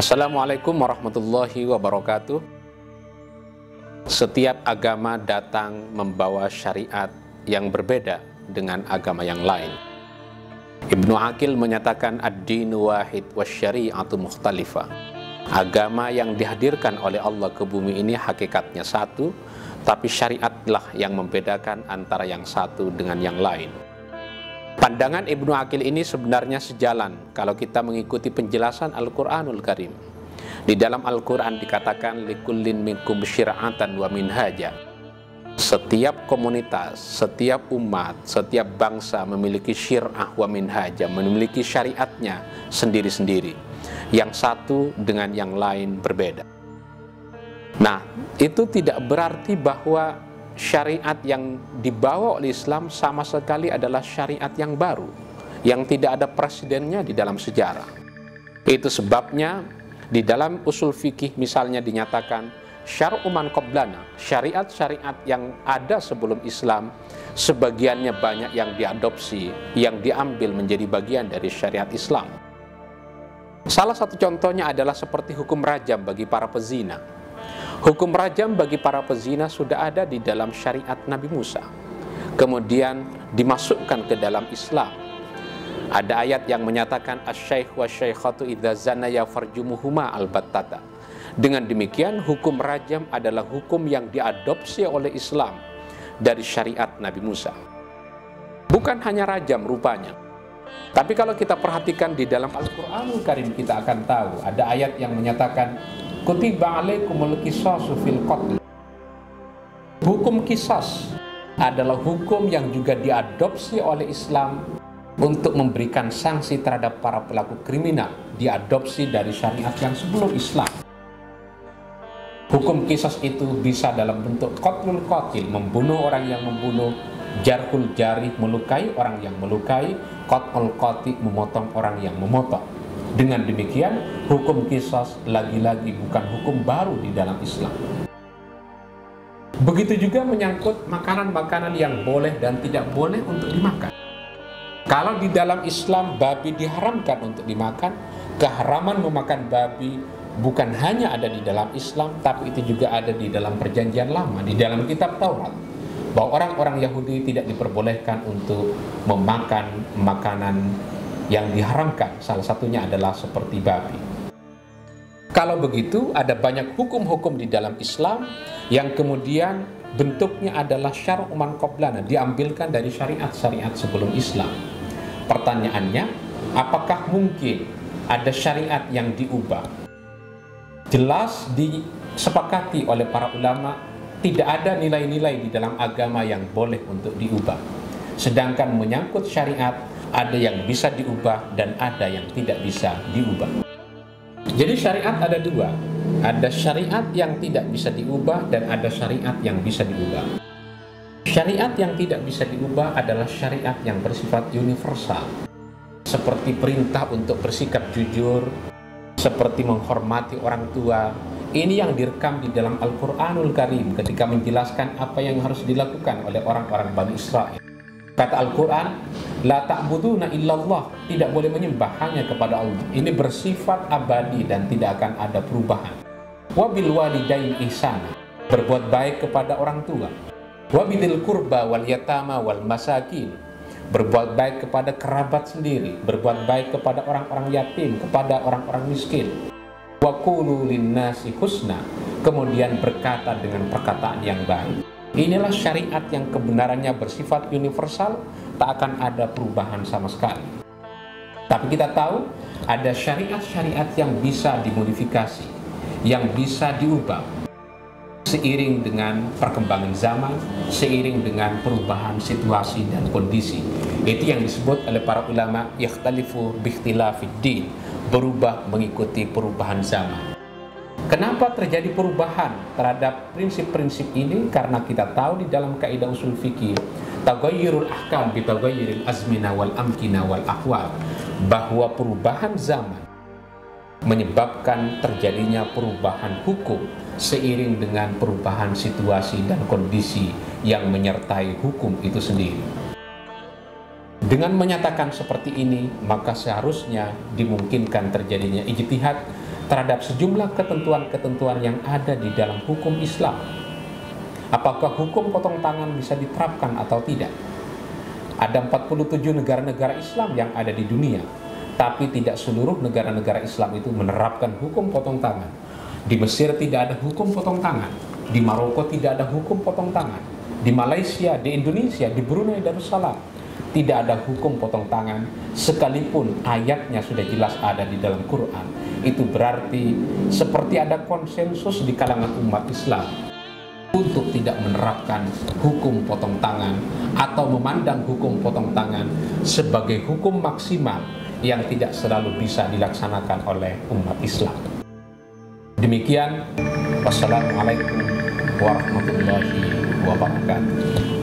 Assalamualaikum warahmatullahi wabarakatuh. Setiap agama datang membawa syariat yang berbeda dengan agama yang lain. Ibnu Aqil menyatakan ad-dinu wahid wasyari'atu mukhtalifah. Agama yang dihadirkan oleh Allah ke bumi ini hakikatnya satu, tapi syariatlah yang membedakan antara yang satu dengan yang lain. Pandangan Ibnu Aqil ini sebenarnya sejalan kalau kita mengikuti penjelasan Al-Quranul Karim. Di dalam Al-Quran dikatakan likullin minkum syir'atan wa minhaja. Setiap komunitas, setiap umat, setiap bangsa memiliki syir'ah wa minhaja, memiliki syariatnya sendiri-sendiri. Yang satu dengan yang lain berbeda. Nah, itu tidak berarti bahwa syariat yang dibawa oleh Islam sama sekali adalah syariat yang baru, yang tidak ada presidennya di dalam sejarah. Itu sebabnya di dalam usul fikih misalnya dinyatakan syar'u man qablana, syariat-syariat yang ada sebelum Islam sebagiannya banyak yang diadopsi, yang diambil menjadi bagian dari syariat Islam. Salah satu contohnya adalah seperti hukum rajam bagi para pezina. Hukum rajam bagi para pezina sudah ada di dalam syariat Nabi Musa. Kemudian dimasukkan ke dalam Islam. Ada ayat yang menyatakan asy-syaikh wa syaikhatu idza zanaya farjumuhuma albattata. Dengan demikian hukum rajam adalah hukum yang diadopsi oleh Islam dari syariat Nabi Musa. Bukan hanya rajam rupanya. Tapi kalau kita perhatikan di dalam Al-Quranul Karim kita akan tahu ada ayat yang menyatakan kutiba alaikumul qisasu fil qatl. Hukum qisas adalah hukum yang juga diadopsi oleh Islam untuk memberikan sanksi terhadap para pelaku kriminal, diadopsi dari syariat yang sebelum Islam. Hukum qisas itu bisa dalam bentuk qatlul qatil, membunuh orang yang membunuh, jarhul jarih, melukai orang yang melukai, qatlul qatil, memotong orang yang memotong. Dengan demikian, hukum qisas lagi-lagi bukan hukum baru di dalam Islam. Begitu juga menyangkut makanan-makanan yang boleh dan tidak boleh untuk dimakan. Kalau di dalam Islam babi diharamkan untuk dimakan, keharaman memakan babi bukan hanya ada di dalam Islam, tapi itu juga ada di dalam Perjanjian Lama, di dalam kitab Taurat, bahwa orang-orang Yahudi tidak diperbolehkan untuk memakan makanan yang diharamkan, salah satunya adalah seperti babi. Kalau begitu, ada banyak hukum-hukum di dalam Islam yang kemudian bentuknya adalah syar'u man qablana, diambilkan dari syariat-syariat sebelum Islam. Pertanyaannya, apakah mungkin ada syariat yang diubah? Jelas disepakati oleh para ulama, tidak ada nilai-nilai di dalam agama yang boleh untuk diubah. Sedangkan menyangkut syariat, ada yang bisa diubah dan ada yang tidak bisa diubah. Jadi syariat ada dua. Ada syariat yang tidak bisa diubah dan ada syariat yang bisa diubah. Syariat yang tidak bisa diubah adalah syariat yang bersifat universal. Seperti perintah untuk bersikap jujur, seperti menghormati orang tua. Ini yang direkam di dalam Al-Quranul Karim ketika menjelaskan apa yang harus dilakukan oleh orang-orang Bani Israel. Kata Al-Quran, la ta'buduna illallah, tidak boleh menyembah hanya kepada Allah. Ini bersifat abadi dan tidak akan ada perubahan. Wa bil walidain ihsana, berbuat baik kepada orang tua. Wa bidil qurba wal yatama wal masakin, berbuat baik kepada kerabat sendiri, berbuat baik kepada orang-orang yatim, kepada orang-orang miskin. Wa qulu linnasi husna, kemudian berkata dengan perkataan yang baik. Inilah syariat yang kebenarannya bersifat universal, tak akan ada perubahan sama sekali. Tapi kita tahu ada syariat-syariat yang bisa dimodifikasi, yang bisa diubah seiring dengan perkembangan zaman, seiring dengan perubahan situasi dan kondisi. Itu yang disebut oleh para ulama yakhtalifu biikhtilafid din, berubah mengikuti perubahan zaman. Kenapa terjadi perubahan terhadap prinsip-prinsip ini? Karena kita tahu di dalam kaidah usul fikih, taghayyurul ahkam bi taghayyuril azmina wal amkina wal ahwal, bahwa perubahan zaman menyebabkan terjadinya perubahan hukum seiring dengan perubahan situasi dan kondisi yang menyertai hukum itu sendiri. Dengan menyatakan seperti ini, maka seharusnya dimungkinkan terjadinya ijtihad terhadap sejumlah ketentuan-ketentuan yang ada di dalam hukum Islam. Apakah hukum potong tangan bisa diterapkan atau tidak? Ada 47 negara-negara Islam yang ada di dunia, tapi tidak seluruh negara-negara Islam itu menerapkan hukum potong tangan. Di Mesir tidak ada hukum potong tangan, di Maroko tidak ada hukum potong tangan, di Malaysia, di Indonesia, di Brunei Darussalam tidak ada hukum potong tangan, sekalipun ayatnya sudah jelas ada di dalam Quran. Itu berarti seperti ada konsensus di kalangan umat Islam untuk tidak menerapkan hukum potong tangan atau memandang hukum potong tangan sebagai hukum maksimal yang tidak selalu bisa dilaksanakan oleh umat Islam. Demikian, wassalamualaikum warahmatullahi wabarakatuh.